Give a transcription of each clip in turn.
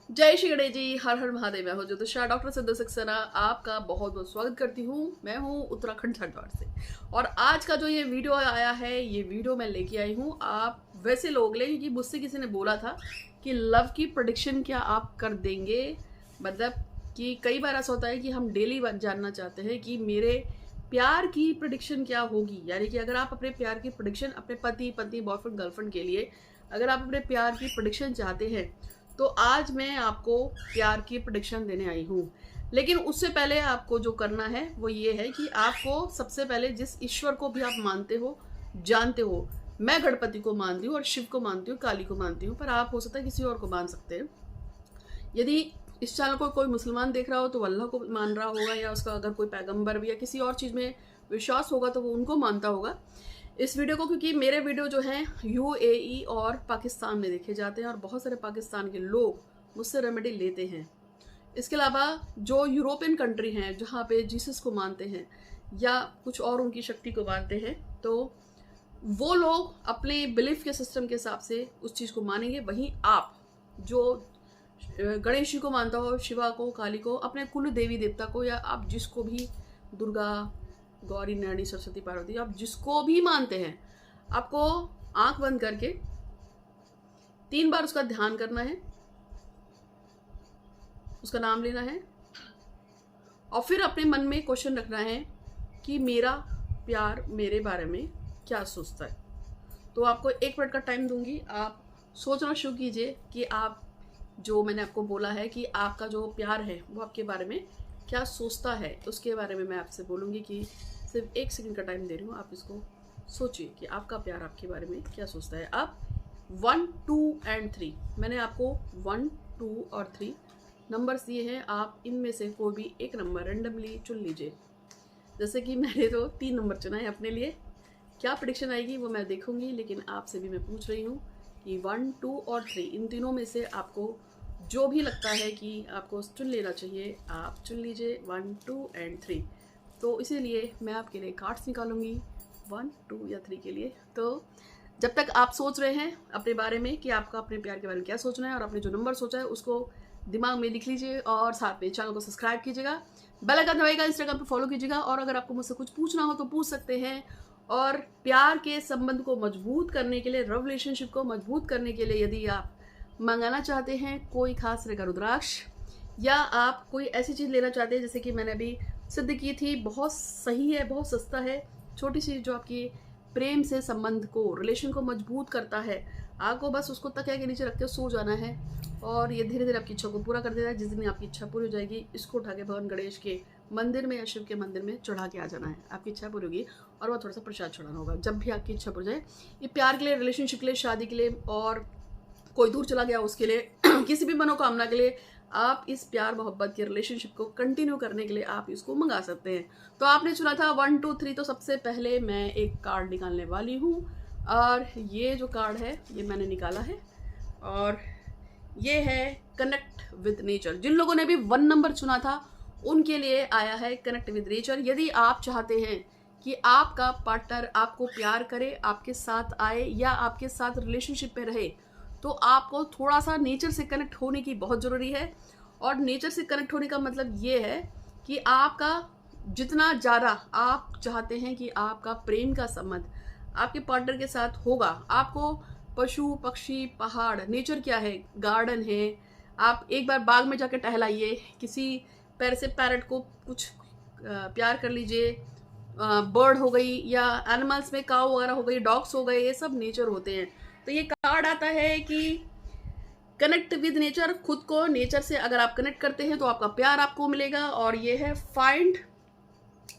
जय श्री गणेश जी, हर हर महादेव। मैं हूँ ज्योतिषा डॉक्टर सिद्धू सक्सेना, आपका बहुत बहुत स्वागत करती हूँ। मैं हूँ उत्तराखंड हरिद्वार से। और आज का जो ये वीडियो आया है, ये वीडियो मैं लेके आई हूँ आप वैसे लोग ले, क्योंकि मुझसे किसी ने बोला था कि लव की प्रेडिक्शन क्या आप कर देंगे। मतलब कि कई बार ऐसा होता है कि हम डेली जानना चाहते हैं कि मेरे प्यार की प्रेडिक्शन क्या होगी। यानी कि अगर आप अपने प्यार की प्रेडिक्शन अपने पति पत्नी बॉयफ्रेंड गर्लफ्रेंड के लिए अगर आप अपने प्यार की प्रेडिक्शन चाहते हैं, तो आज मैं आपको प्यार की प्रेडिक्शन देने आई हूँ। लेकिन उससे पहले आपको जो करना है वो ये है कि आपको सबसे पहले जिस ईश्वर को भी आप मानते हो, जानते हो, मैं गणपति को मानती हूँ और शिव को मानती हूँ, काली को मानती हूँ, पर आप हो सकता है किसी और को मान सकते हैं। यदि इस चैनल को कोई मुसलमान देख रहा हो तो अल्लाह को मान रहा होगा, या उसका अगर कोई पैगंबर भी या किसी और चीज़ में विश्वास होगा तो वो उनको मानता होगा इस वीडियो को। क्योंकि मेरे वीडियो जो हैं यूएई और पाकिस्तान में देखे जाते हैं और बहुत सारे पाकिस्तान के लोग मुझसे रेमेडी लेते हैं। इसके अलावा जो यूरोपियन कंट्री हैं जहाँ पे जीसस को मानते हैं या कुछ और उनकी शक्ति को मानते हैं, तो वो लोग अपने बिलीफ के सिस्टम के हिसाब से उस चीज़ को मानेंगे। वहीं आप जो गणेश जी को मानता हो, शिवा को, काली को, अपने कुल देवी देवता को, या आप जिसको भी, दुर्गा, गौरी, नैनी, सरस्वती, पार्वती, आप जिसको भी मानते हैं, आपको आंख बंद करके 3 बार उसका ध्यान करना है, उसका नाम लेना है और फिर अपने मन में क्वेश्चन रखना है कि मेरा प्यार मेरे बारे में क्या सोचता है। तो आपको 1 मिनट का टाइम दूंगी, आप सोचना शुरू कीजिए कि आप जो मैंने आपको बोला है कि आपका जो प्यार है वो आपके बारे में क्या सोचता है, उसके बारे में मैं आपसे बोलूँगी कि सिर्फ 1 सेकंड का टाइम दे रही हूँ। आप इसको सोचिए कि आपका प्यार आपके बारे में क्या सोचता है। आप 1, 2 एंड 3, मैंने आपको 1, 2 और 3 नंबर्स दिए हैं। आप इनमें से कोई भी एक नंबर रेंडमली चुन लीजिए। जैसे कि मैंने तो 3 नंबर चुना है अपने लिए। क्या प्रेडिक्शन आएगी वो मैं देखूंगी, लेकिन आपसे भी मैं पूछ रही हूँ कि 1, 2 और 3 इन तीनों में से आपको जो भी लगता है कि आपको चुन लेना चाहिए, आप चुन लीजिए 1, 2 एंड 3। तो इसीलिए मैं आपके लिए कार्ड्स निकालूंगी 1, 2 या 3 के लिए। तो जब तक आप सोच रहे हैं अपने बारे में कि आपका अपने प्यार के बारे में क्या सोचना है और आपने जो नंबर सोचा है उसको दिमाग में लिख लीजिए और साथ में चैनल को सब्सक्राइब कीजिएगा, बेल आइकन दबाइएगा, इंस्टाग्राम पे फॉलो कीजिएगा। और अगर आपको मुझसे कुछ पूछना हो तो पूछ सकते हैं। और प्यार के संबंध को मजबूत करने के लिए, रिलेशनशिप को मजबूत करने के लिए, यदि आप मंगाना चाहते हैं कोई खास तरह का रुद्राक्ष, या आप कोई ऐसी चीज़ लेना चाहते हैं जैसे कि मैंने अभी सिद्ध की थी, बहुत सही है, बहुत सस्ता है, छोटी सी, जो आपकी प्रेम से संबंध को, रिलेशन को मजबूत करता है। आपको बस उसको तकिया के नीचे रख के सो जाना है और ये धीरे धीरे आपकी इच्छा को पूरा कर देता है। जिस दिन आपकी इच्छा पूरी हो जाएगी, इसको उठा के भगवान गणेश के मंदिर में या शिव के मंदिर में चढ़ा के आ जाना है, आपकी इच्छा पूरी होगी। और वह थोड़ा सा प्रसाद चढ़ाना होगा जब भी आपकी इच्छा पूरी जाए। ये प्यार के लिए, रिलेशनशिप के लिए, शादी के लिए, और कोई दूर चला गया उसके लिए किसी भी मनोकामना के लिए, आप इस प्यार मोहब्बत के रिलेशनशिप को कंटिन्यू करने के लिए आप इसको मंगा सकते हैं। तो आपने चुना था 1, 2, 3। तो सबसे पहले मैं एक कार्ड निकालने वाली हूँ और ये जो कार्ड है ये मैंने निकाला है और ये है कनेक्ट विद नेचर। जिन लोगों ने भी 1 नंबर चुना था उनके लिए आया है कनेक्ट विद नेचर। यदि आप चाहते हैं कि आपका पार्टनर आपको प्यार करे, आपके साथ आए या आपके साथ रिलेशनशिप पे रहे, तो आपको थोड़ा सा नेचर से कनेक्ट होने की बहुत ज़रूरी है। और नेचर से कनेक्ट होने का मतलब ये है कि आपका जितना ज़्यादा आप चाहते हैं कि आपका प्रेम का संबंध आपके पार्टनर के साथ होगा, आपको पशु पक्षी, पहाड़, नेचर क्या है, गार्डन है, आप एक बार बाग में जाकर टहलाइए, किसी पैर से पैरट को कुछ प्यार कर लीजिए, बर्ड हो गई या एनिमल्स में काऊ वगैरह हो गई, डॉग्स हो गए, ये सब नेचर होते हैं। तो ये कार्ड आता है कि कनेक्ट विद नेचर। खुद को नेचर से अगर आप कनेक्ट करते हैं तो आपका प्यार आपको मिलेगा। और ये है find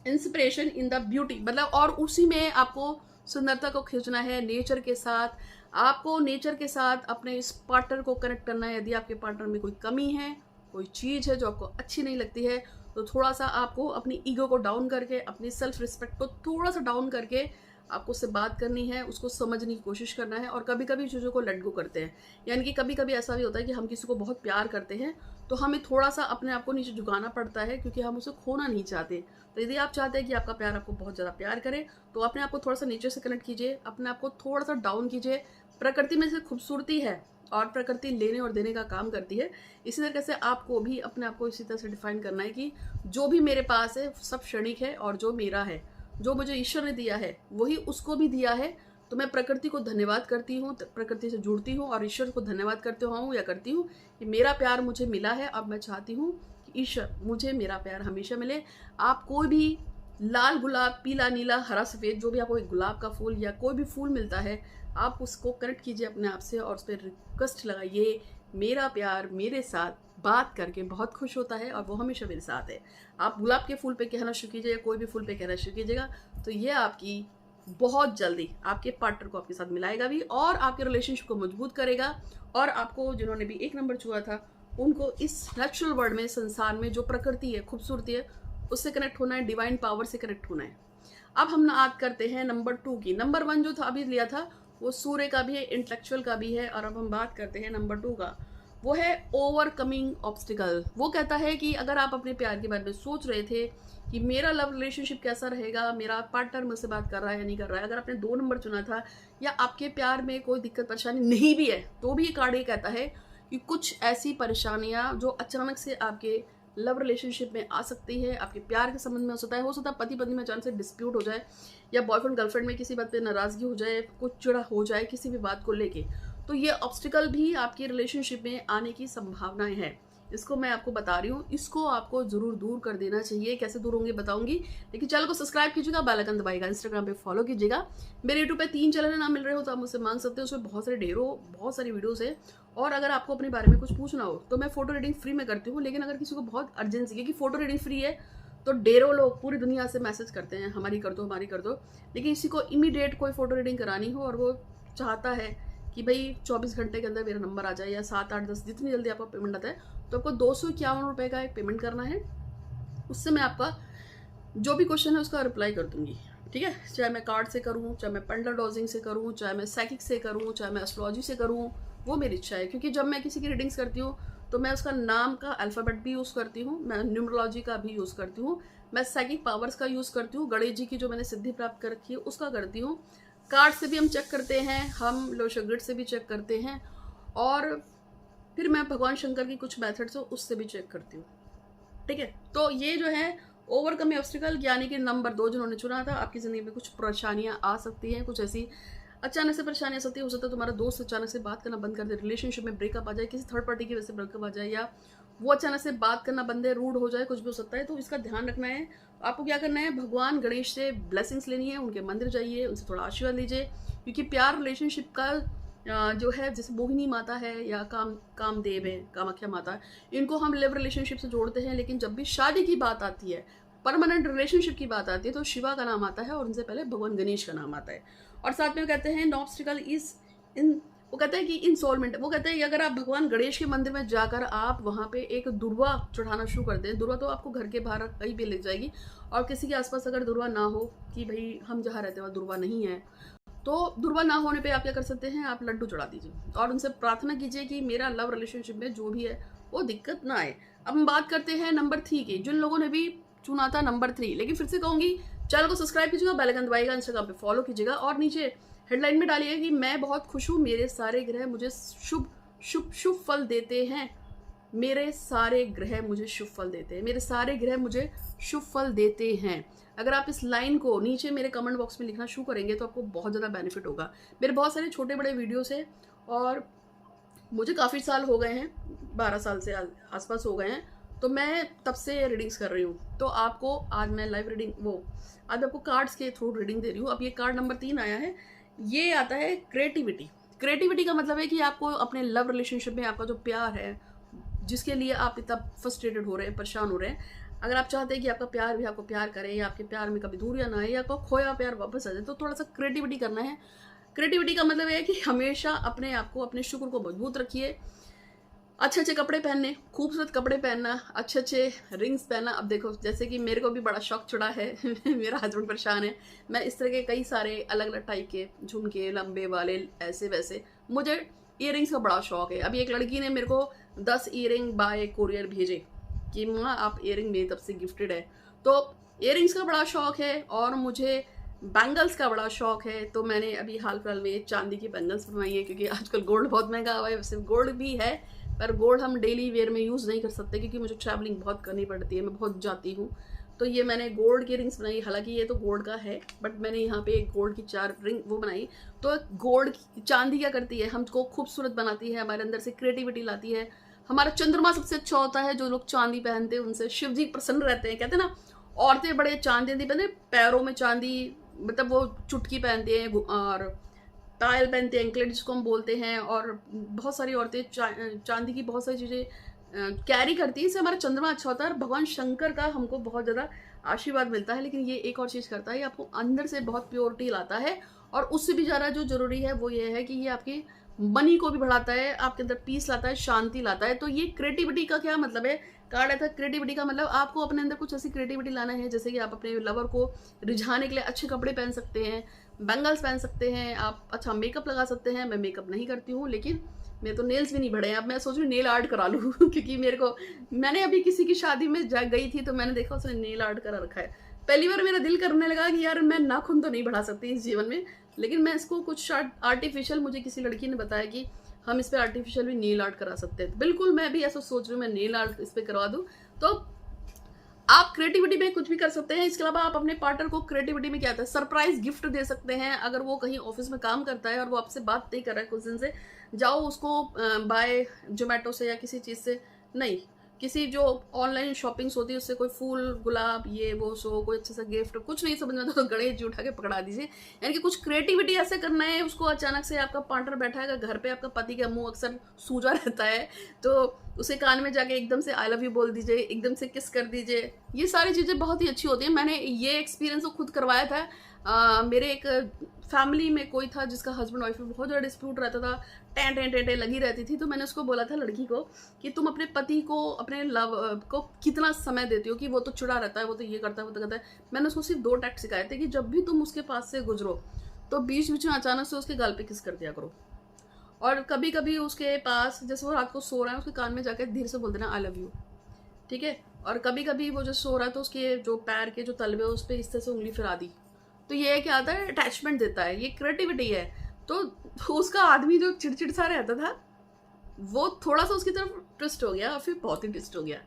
inspiration in the beauty, मतलब और उसी में आपको सुंदरता को खींचना है नेचर के साथ। आपको नेचर के साथ अपने इस पार्टनर को कनेक्ट करना है। यदि आपके पार्टनर में कोई कमी है, कोई चीज़ है जो आपको अच्छी नहीं लगती है, तो थोड़ा सा आपको अपनी ईगो को डाउन करके, अपनी सेल्फ रिस्पेक्ट को थोड़ा सा डाउन करके आपको उससे बात करनी है, उसको समझने की कोशिश करना है। और कभी कभी चीज़ों को लेट गो करते हैं, यानी कि कभी कभी ऐसा भी होता है कि हम किसी को बहुत प्यार करते हैं तो हमें थोड़ा सा अपने आप को नीचे झुकाना पड़ता है, क्योंकि हम उसे खोना नहीं चाहते। तो यदि आप चाहते हैं कि आपका प्यार आपको बहुत ज़्यादा प्यार करे, तो अपने आप को थोड़ा सा नेचर से कनेक्ट कीजिए, अपने आप को थोड़ा सा डाउन कीजिए। प्रकृति में से खूबसूरती है, और प्रकृति लेने और देने का काम करती है। इसी तरीके से आपको भी अपने आप को इसी तरह से डिफाइन करना है कि जो भी मेरे पास है सब क्षणिक है, और जो मेरा है, जो मुझे ईश्वर ने दिया है, वही उसको भी दिया है। तो मैं प्रकृति को धन्यवाद करती हूँ, प्रकृति से जुड़ती हूँ और ईश्वर को धन्यवाद करते हूँ या करती हूँ कि मेरा प्यार मुझे मिला है। अब मैं चाहती हूँ कि ईश्वर मुझे मेरा प्यार हमेशा मिले। आप कोई भी लाल गुलाब, पीला, नीला, हरा, सफ़ेद, जो भी आपको एक गुलाब का फूल या कोई भी फूल मिलता है, आप उसको कनेक्ट कीजिए अपने आप से और उस पर रिक्वेस्ट लगाइए, मेरा प्यार मेरे साथ बात करके बहुत खुश होता है और वो हमेशा मेरे साथ है। आप गुलाब के फूल पे कहना शुरू कीजिए या कोई भी फूल पे कहना शुरू कीजिएगा, तो ये आपकी बहुत जल्दी आपके पार्टनर को आपके साथ मिलाएगा भी और आपके रिलेशनशिप को मजबूत करेगा। और आपको जिन्होंने भी 1 नंबर छुआ था, उनको इस नेचुरल वर्ल्ड में, संसार में जो प्रकृति है, खूबसूरती है, उससे कनेक्ट होना है, डिवाइन पावर से कनेक्ट होना है। अब हम बात करते हैं नंबर 2 की। नंबर 1 जो था अभी लिया था वो सूर्य का भी है, इंटेलेक्चुअल का भी है, और अब हम बात करते हैं नंबर 2 का। वो है ओवरकमिंग ऑब्स्टिकल। वो कहता है कि अगर आप अपने प्यार के बारे में सोच रहे थे कि मेरा लव रिलेशनशिप कैसा रहेगा, मेरा पार्टनर मुझसे बात कर रहा है या नहीं कर रहा है, अगर आपने 2 नंबर चुना था या आपके प्यार में कोई दिक्कत परेशानी नहीं भी है, तो भी ये कार्ड ये कहता है कि कुछ ऐसी परेशानियां जो अचानक से आपके लव रिलेशनशिप में आ सकती है, आपके प्यार के संबंध में हो सकता है पति पत्नी में अचानक से डिस्प्यूट हो जाए, या बॉयफ्रेंड गर्लफ्रेंड में किसी बात पे नाराजगी हो जाए, कुछ चिड़ा हो जाए किसी भी बात को लेके, तो ये ऑब्स्टिकल भी आपके रिलेशनशिप में आने की संभावनाएं हैं। इसको मैं आपको बता रही हूँ, इसको आपको जरूर दूर कर देना चाहिए। कैसे दूर होंगे बताऊंगी, लेकिन चैनल को सब्सक्राइब कीजिएगा, बेल आइकन दबाइएगा, इंस्टाग्राम पे फॉलो कीजिएगा। मेरे यूट्यूब पे 3 चैनल ना मिल रहे हो तो आप मुझसे मांग सकते हो, उसमें बहुत सारी वीडियोस है। और अगर आपको अपने बारे में कुछ पूछना हो तो मैं फोटो रीडिंग फ्री में करती हूँ, लेकिन अगर किसी को बहुत अर्जेंसी है कि फोटो रीडिंग फ्री है, तो ढेरों लोग पूरी दुनिया से मैसेज करते हैं हमारी कर दो हमारी कर दो, लेकिन किसी को इमीडिएट कोई फोटो रीडिंग करानी हो और वो चाहता है कि भाई 24 घंटे के अंदर मेरा नंबर आ जाए, या 7, 8, 10 जितनी जल्दी आपका पेमेंट आता है, तो आपको 251 रुपये का एक पेमेंट करना है। उससे मैं आपका जो भी क्वेश्चन है उसका रिप्लाई कर दूंगी, ठीक है। चाहे मैं कार्ड से करूँ, चाहे मैं पेंडल डॉजिंग से करूँ, चाहे मैं साइकिक से करूँ, चाहे मैं एस्ट्रोलॉजी से करूँ, वो मेरी इच्छा है। क्योंकि जब मैं किसी की रीडिंग्स करती हूँ तो मैं उसका नाम का अल्फ़ाबेट भी यूज़ करती हूँ, मैं न्यूमरोलॉजी का भी यूज़ करती हूँ, मैं साइकिक पावर्स का यूज़ करती हूँ, गणेश जी की जो मैंने सिद्धि प्राप्त कर रखी है उसका करती हूँ। कार्ड से भी हम चेक करते हैं, हम लोशग्रिड से भी चेक करते हैं, और फिर मैं भगवान शंकर की कुछ मेथड्स हो उससे भी चेक करती हूँ, ठीक है। तो ये जो है ओवरकमिंग ऑब्स्टिकल, यानी कि नंबर 2 जिन्होंने चुना था, आपकी ज़िंदगी में कुछ परेशानियां आ सकती हैं, कुछ ऐसी अचानक से परेशानियां सकती है। हो सकता है तुम्हारा दोस्त अचानक से बात करना बंद कर दे, रिलेशनशिप में ब्रेकअप आ जाए, किसी थर्ड पार्टी की वजह से ब्रेकअप आ जाए, या वो अचानक से बात करना बंद है, रूड हो जाए, कुछ भी हो सकता है। तो इसका ध्यान रखना है। आपको क्या करना है, भगवान गणेश से ब्लेसिंग्स लेनी है, उनके मंदिर जाइए, उनसे थोड़ा आशीर्वाद लीजिए, क्योंकि प्यार रिलेशनशिप का जो है, जैसे मोहिनी माता है या कामदेव है, कामाख्या माता, इनको हम लिव रिलेशनशिप से जोड़ते हैं, लेकिन जब भी शादी की बात आती है, परमानेंट रिलेशनशिप की बात आती है, तो शिवा का नाम आता है और उनसे पहले भगवान गणेश का नाम आता है। और साथ में वो कहते हैं नो ऑब्स्टिकल इज इन, वो कहते हैं कि इन सोलमेंट, वो कहते हैं कि अगर आप भगवान गणेश के मंदिर में जाकर आप वहाँ पे एक दुर्वा चढ़ाना शुरू कर दें, दुर्वा तो आपको घर के बाहर कहीं भी ले जाएगी, और किसी के आसपास अगर दुर्वा ना हो, कि भाई हम जहाँ रहते हैं वहाँ दुर्वा नहीं है, तो दुर्वा ना होने पे आप क्या कर सकते हैं, आप लड्डू चढ़ा दीजिए और उनसे प्रार्थना कीजिए कि मेरा लव रिलेशनशिप में जो भी है वो दिक्कत ना आए। अब हम बात करते हैं नंबर 3 की। जिन लोगों ने भी चुना था नंबर 3, लेकिन फिर से कहूंगी चैनल को सब्सक्राइब कीजिएगा, बेल आइकन दबाइएगा, इंस्टाग्राम पे फॉलो कीजिएगा, और नीचे हेडलाइन में डालिए कि मैं बहुत खुश हूँ, मेरे सारे ग्रह मुझे शुभ शुभ शुभ फल देते हैं, मेरे सारे ग्रह मुझे शुभ फल देते हैं, मेरे सारे ग्रह मुझे शुभ फल देते हैं। अगर आप इस लाइन को नीचे मेरे कमेंट बॉक्स में लिखना शुरू करेंगे तो आपको बहुत ज़्यादा बेनिफिट होगा। मेरे बहुत सारे छोटे बड़े वीडियोस हैं और मुझे काफ़ी साल हो गए हैं, 12 साल से आसपास हो गए हैं, तो मैं तब से रीडिंग्स कर रही हूँ। तो आपको आज मैं लाइव रीडिंग आज आपको कार्ड्स के थ्रू रीडिंग दे रही हूँ। अब ये कार्ड नंबर 3 आया है, ये आता है क्रिएटिविटी। क्रिएटिविटी का मतलब है कि आपको अपने लव रिलेशनशिप में आपका जो प्यार है, जिसके लिए आप इतना फ्रस्ट्रेटेड हो रहे हैं, परेशान हो रहे हैं, अगर आप चाहते हैं कि आपका प्यार भी आपको प्यार करे, या आपके प्यार में कभी दूरियां ना आए, या आपको खोया प्यार वापस आ जाए, तो थोड़ा सा क्रिएटिविटी करना है। क्रिएटिविटी का मतलब है कि हमेशा अपने आप को, अपने शुक्र को मजबूत रखिए, अच्छे अच्छे कपड़े पहनने, खूबसूरत कपड़े पहनना, अच्छे अच्छे रिंग्स पहनना। अब देखो, जैसे कि मेरे को भी बड़ा शौक चढ़ा है मेरा हस्बैंड परेशान है, मैं इस तरह के कई सारे अलग अलग टाइप के झुमके, लंबे वाले, ऐसे वैसे, मुझे ईयरिंग्स का बड़ा शौक है। अभी एक लड़की ने मेरे को 10 ईयरिंग बाय कोरियर भेजे कि माँ आप ईयरिंग मेरी तरफ से गिफ्टेड है। तो ईयरिंग्स का बड़ा शौक है, और मुझे बैंगल्स का बड़ा शौक है, तो मैंने अभी हाल फिलहाल में चांदी की बैंगल्स बनवाई है, क्योंकि आजकल गोल्ड बहुत महंगा हुआ है। वैसे गोल्ड भी है, पर गोल्ड हम डेली वेयर में यूज़ नहीं कर सकते, क्योंकि मुझे ट्रैवलिंग बहुत करनी पड़ती है, मैं बहुत जाती हूँ। तो ये मैंने गोल्ड की रिंग्स बनाई, हालांकि ये तो गोल्ड का है, बट मैंने यहाँ पे एक गोल्ड की 4 रिंग वो बनाई। तो गोल्ड चांदी क्या करती है, हमको खूबसूरत बनाती है, हमारे अंदर से क्रिएटिविटी लाती है। हमारा चंद्रमा सबसे अच्छा होता है, जो लोग चांदी पहनते हैं उनसे शिव जी प्रसन्न रहते हैं। कहते हैं ना, औरतें बड़े चांदी पहनते, पैरों में चांदी, मतलब वो चुटकी पहनती हैं और पायल पहनते हैं, एंकलेट जिसको हम बोलते हैं, और बहुत सारी औरतें चांदी की बहुत सारी चीज़ें कैरी करती है। इससे हमारा चंद्रमा अच्छा होता है और भगवान शंकर का हमको बहुत ज़्यादा आशीर्वाद मिलता है। लेकिन ये एक और चीज़ करता है, ये आपको अंदर से बहुत प्योरिटी लाता है, और उससे भी ज़्यादा जो ज़रूरी है वो ये है कि ये आपकी मनी को भी बढ़ाता है, आपके अंदर पीस लाता है, शांति लाता है। तो ये क्रिएटिविटी का क्या मतलब है, कार्ड आता है क्रिएटिविटी का मतलब आपको अपने अंदर कुछ ऐसी क्रिएटिविटी लाना है, जैसे कि आप अपने लवर को रिझाने के लिए अच्छे कपड़े पहन सकते हैं, बैंगल्स पहन सकते हैं, आप अच्छा मेकअप लगा सकते हैं। मैं मेकअप नहीं करती हूँ, लेकिन मेरे तो नेल्स भी नहीं बढ़े हैं। अब मैं सोच रही हूँ नेल आर्ट करा लूँ क्योंकि मेरे को, मैंने अभी किसी की शादी में जा गई थी, तो मैंने देखा उसने नेल आर्ट करा रखा है। पहली बार मेरा दिल करने लगा कि यार मैं नाखून तो नहीं बढ़ा सकती इस जीवन में, लेकिन मैं इसको कुछ आर्टिफिशियल, मुझे किसी लड़की ने बताया कि हम इस पर आर्टिफिशियल भी नेल आर्ट करा सकते हैं। तो बिल्कुल मैं भी ऐसा सोच रही हूँ, मैं नेल आर्ट इस पर करवा दूँ। तो आप क्रिएटिविटी में कुछ भी कर सकते हैं। इसके अलावा आप अपने पार्टनर को क्रिएटिविटी में क्या आता है, सरप्राइज गिफ्ट दे सकते हैं। अगर वो कहीं ऑफिस में काम करता है और वो आपसे बात नहीं कर रहा है कुछ दिन से, जाओ उसको बाय जोमेटो से या किसी चीज़ से, नहीं, किसी जो ऑनलाइन शॉपिंग्स होती है उससे कोई फूल, गुलाब, ये वो सो कोई अच्छा सा गिफ्ट, कुछ नहीं समझ में आता तो गणेश जी उठा के पकड़ा दीजिए। यानी कि कुछ क्रिएटिविटी ऐसे करना है उसको। अचानक से आपका पार्टनर बैठा है घर पे, आपका पति का मुंह अक्सर सूजा रहता है, तो उसे कान में जाके एकदम से आई लव यू बोल दीजिए, एकदम से किस कर दीजिए। ये सारी चीज़ें बहुत ही अच्छी होती हैं। मैंने ये एक्सपीरियंस तो खुद करवाया था। मेरे एक फैमिली में कोई था जिसका हस्बैंड वाइफ में बहुत ज़्यादा डिस्प्यूट रहता था, टें टें टें टें लगी रहती थी। तो मैंने उसको बोला था लड़की को कि तुम अपने पति को, अपने लव को कितना समय देती हो, कि वो तो चिड़ा रहता है, वो तो ये करता है, वो तो करता है। मैंने उसको सिर्फ 2 टैक्ट सिखाए थे कि जब भी तुम उसके पास से गुजरो तो बीच बीच में अचानक से उसके गाल पे किस कर दिया करो, और कभी कभी उसके पास, जैसे वो रात को सो रहा है, उसके कान में जाकर धीरे से बोल देना आई लव यू, ठीक है। और कभी कभी वो जो सो रहा है तो उसके जो पैर के जो तलवे उस पर इस तरह से उंगली फिरा दी। तो ये क्या आता है, अटैचमेंट देता है, ये क्रिएटिविटी है। तो उसका आदमी जो चिड़चिड़ सा रहता था, वो थोड़ा सा उसकी तरफ ट्विस्ट हो गया, और फिर बहुत ही ट्विस्ट हो गया।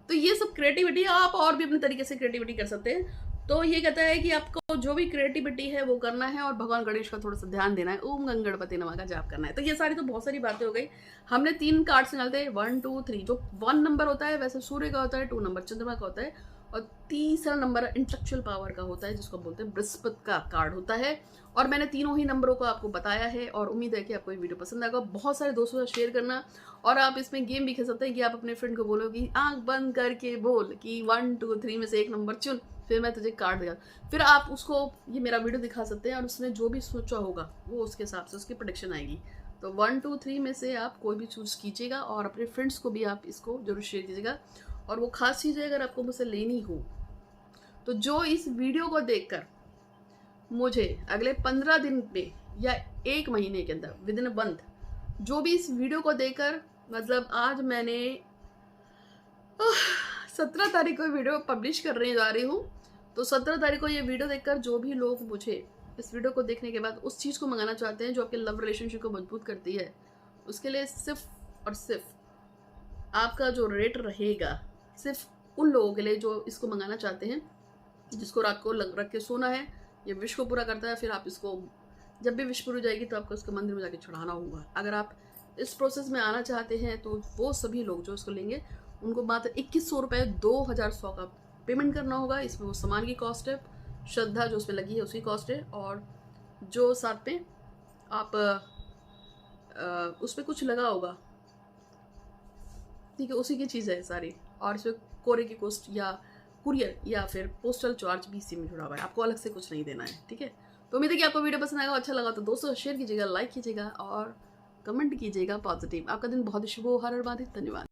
तो ये सब क्रिएटिविटी है। आप और भी अपने तरीके से क्रिएटिविटी कर सकते हैं। तो ये कहता है कि आपको जो भी क्रिएटिविटी है वो करना है, और भगवान गणेश का थोड़ा सा ध्यान देना है, ओम गणपति नमः का जाप करना है। तो ये सारी तो बहुत सारी बातें हो गई। हमने 3 कार्ड्स निकालते हैं, 1 2 3। जो 1 नंबर होता है वैसे सूर्य का होता है, 2 नंबर चंद्रमा का होता है, और तीसरा नंबर इंटेलेक्चुअल पावर का होता है, जिसको बोलते हैं बृहस्पति का कार्ड होता है। और मैंने तीनों ही नंबरों को आपको बताया है, और उम्मीद है कि आपको ये वीडियो पसंद आएगा। बहुत सारे दोस्तों से शेयर करना, और आप इसमें गेम भी खेल सकते हैं कि आप अपने फ्रेंड को बोलो कि आंख बंद करके बोल कि 1 2 3 में से एक नंबर चुन, फिर मैं तुझे कार्ड दिखा। फिर आप उसको ये मेरा वीडियो दिखा सकते हैं, और उसने जो भी सोचा होगा वो उसके हिसाब से उसकी प्रेडिक्शन आएगी। तो 1 2 3 में से आप कोई भी चूज़ कीजिएगा, और अपने फ्रेंड्स को भी आप इसको जरूर शेयर कीजिएगा। और वो खास चीज़ है, अगर आपको मुझसे लेनी हो तो जो इस वीडियो को देखकर मुझे अगले 15 दिन में या 1 महीने के अंदर विद इन अ मंथ, जो भी इस वीडियो को देखकर, मतलब आज मैंने 17 तारीख को वीडियो पब्लिश करने जा रही हूँ, तो 17 तारीख को ये वीडियो देखकर जो भी लोग मुझे इस वीडियो को देखने के बाद उस चीज़ को मंगाना चाहते हैं जो आपके लव रिलेशनशिप को मजबूत करती है, उसके लिए सिर्फ और सिर्फ आपका जो रेट रहेगा, सिर्फ उन लोगों के लिए जो इसको मंगाना चाहते हैं, जिसको रात को रख के सोना है, ये विश को पूरा करता है। फिर आप इसको जब भी विश पूरी हो जाएगी तो आपको इसको मंदिर में जाके चढ़ाना होगा। अगर आप इस प्रोसेस में आना चाहते हैं तो वो सभी लोग जो इसको लेंगे उनको मात्र 2100 रुपये 2100 का पेमेंट करना होगा। इसमें वो सामान की कॉस्ट है, श्रद्धा जो उसमें लगी है उसकी कॉस्ट है, और जो साथ में आप उस पर कुछ लगा होगा, ठीक है, उसी की चीज़ है सारी। और इसमें कोरे की कॉस्ट या कुरियर या फिर पोस्टल चार्ज भी इसी में जुड़ा हुआ है, आपको अलग से कुछ नहीं देना है, ठीक है। तो उम्मीद है कि आपको वीडियो पसंद आएगा। अच्छा लगा तो दोस्तों शेयर कीजिएगा, लाइक कीजिएगा और कमेंट कीजिएगा पॉजिटिव। आपका दिन बहुत ही शुभ हो। हर हर महादेव। धन्यवाद।